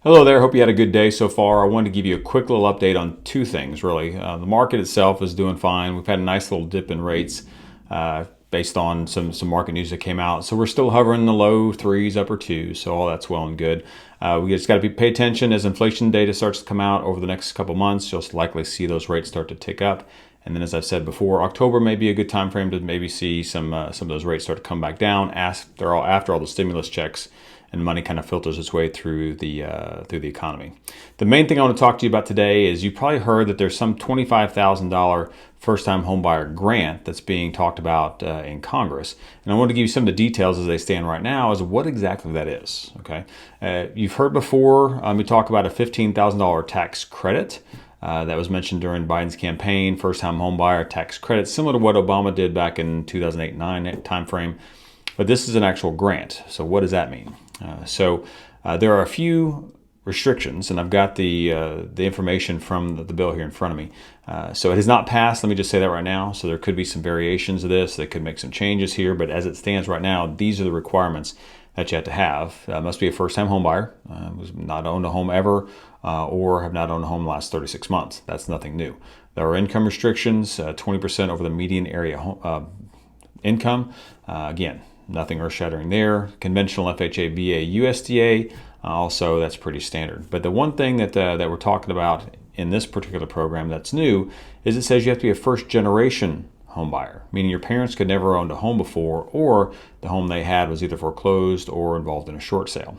Hello there. Hope you had a good day so far. I wanted to give you a quick little update on two things, really. The market itself is doing fine. We've had a nice little dip in rates based on some market news that came out. So we're still hovering in the low threes, upper twos. So all that's well and good. We just got to pay attention as inflation data starts to come out over the next couple months. You'll likely see those rates start to tick up. And then, as I've said before, October may be a good time frame to maybe see some of those rates start to come back down after all the stimulus checks and money kind of filters its way through the economy. The main thing I want to talk to you about today is you probably heard that there's some $25,000 first-time homebuyer grant that's being talked about in Congress, and I want to give you some of the details as they stand right now as to what exactly that is. Okay, you've heard before we talk about a $15,000 tax credit. That was mentioned during Biden's campaign, first-time homebuyer tax credit, similar to what Obama did back in 2008-9 timeframe. But this is an actual grant. So what does that mean? There are a few restrictions, and I've got the information from the bill here in front of me. So it has not passed. Let me just say that right now. So there could be some variations of this. They could make some changes here. But as it stands right now, these are the requirements that you have to have. Must be a first-time homebuyer, who's not owned a home ever, or have not owned a home in the last 36 months. That's nothing new. There are income restrictions, 20% over the median area income. Again, nothing earth-shattering there. Conventional FHA, VA, USDA, also that's pretty standard. But the one thing that we're talking about in this particular program that's new is it says you have to be a first-generation home buyer, meaning your parents could never owned a home before, or the home they had was either foreclosed or involved in a short sale.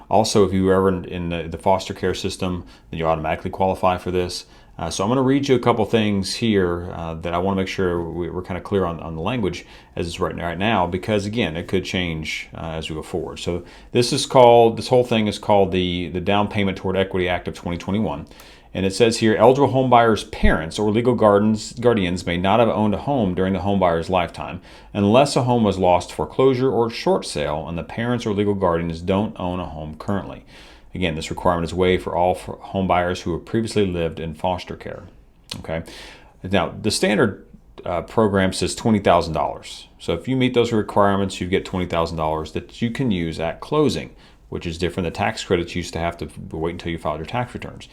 Also, if you were ever in the foster care system, then you automatically qualify for this. So I'm going to read you a couple things here that I want to make sure we're kind of clear on the language as it's right now, because again, it could change as we go forward. So this whole thing is called the Down Payment Toward Equity Act of 2021. And it says here, eligible homebuyers' parents or legal guardians may not have owned a home during the homebuyer's lifetime unless a home was lost to foreclosure or short sale and the parents or legal guardians don't own a home currently. Again, this requirement is waived for all homebuyers who have previously lived in foster care. Okay. Now, the standard program says $20,000. So if you meet those requirements, you get $20,000 that you can use at closing, which is different than tax credits. You used to have to wait until you filed your tax returns.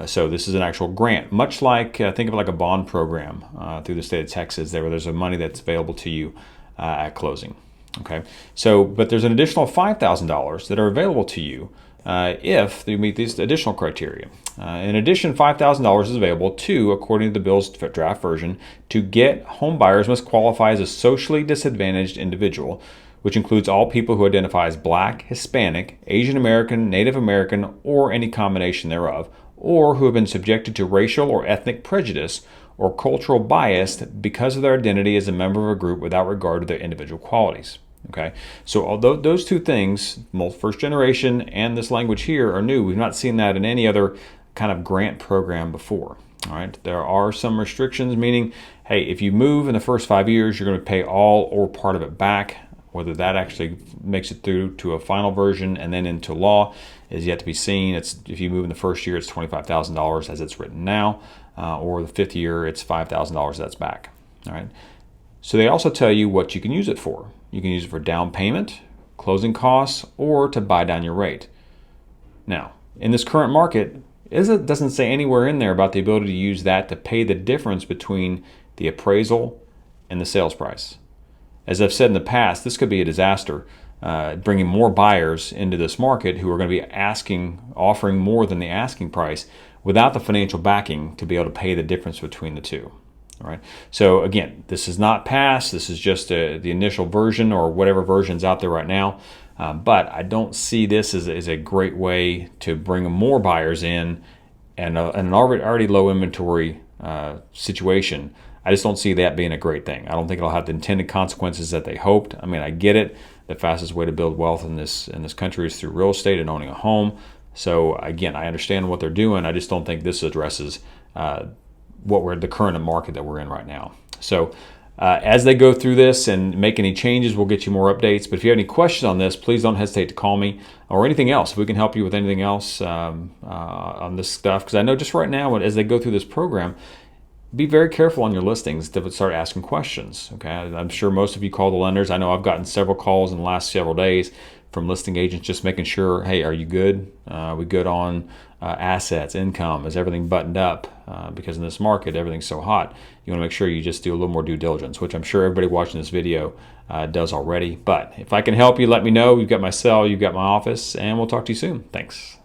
So this is an actual grant, much like, think of it like a bond program through the state of Texas where there's a money that's available to you at closing. Okay. So, but there's an additional $5,000 that are available to you if you meet these additional criteria. In addition, $5,000 is available to, according to the bill's draft version, to get home buyers must qualify as a socially disadvantaged individual, which includes all people who identify as Black, Hispanic, Asian American, Native American, or any combination thereof, or who have been subjected to racial or ethnic prejudice or cultural bias because of their identity as a member of a group without regard to their individual qualities. Okay, so although those two things, first generation and this language here, are new, we've not seen that in any other kind of grant program before. All right, there are some restrictions, meaning, hey, if you move in the first 5 years, you're going to pay all or part of it back. Whether that actually makes it through to a final version and then into law is yet to be seen. If you move in the first year, it's $25,000 as it's written now, or the fifth year, it's $5,000 that's back. All right. So they also tell you what you can use it for. You can use it for down payment, closing costs, or to buy down your rate. Now, in this current market, it doesn't say anywhere in there about the ability to use that to pay the difference between the appraisal and the sales price. As I've said in the past, this could be a disaster, bringing more buyers into this market who are going to be offering more than the asking price without the financial backing to be able to pay the difference between the two. All right. So again, this is not passed. This is just the initial version or whatever version's out there right now. But I don't see this as a great way to bring more buyers in and an already low inventory situation. I just don't see that being a great thing. I don't think it'll have the intended consequences that they hoped. I mean, I get it. The fastest way to build wealth in this country is through real estate and owning a home. So again, I understand what they're doing. I just don't think this addresses the current market that we're in right now. So as they go through this and make any changes, we'll get you more updates. But if you have any questions on this, please don't hesitate to call me or anything else. If we can help you with anything else on this stuff, because I know just right now, as they go through this program, be very careful on your listings to start asking questions. Okay, I'm sure most of you call the lenders. I know I've gotten several calls in the last several days from listing agents, just making sure, hey, are you good? We good on assets, income? Is everything buttoned up? Because in this market, everything's so hot. You want to make sure you just do a little more due diligence, which I'm sure everybody watching this video does already. But if I can help you, let me know. You've got my cell, you've got my office, and we'll talk to you soon. Thanks.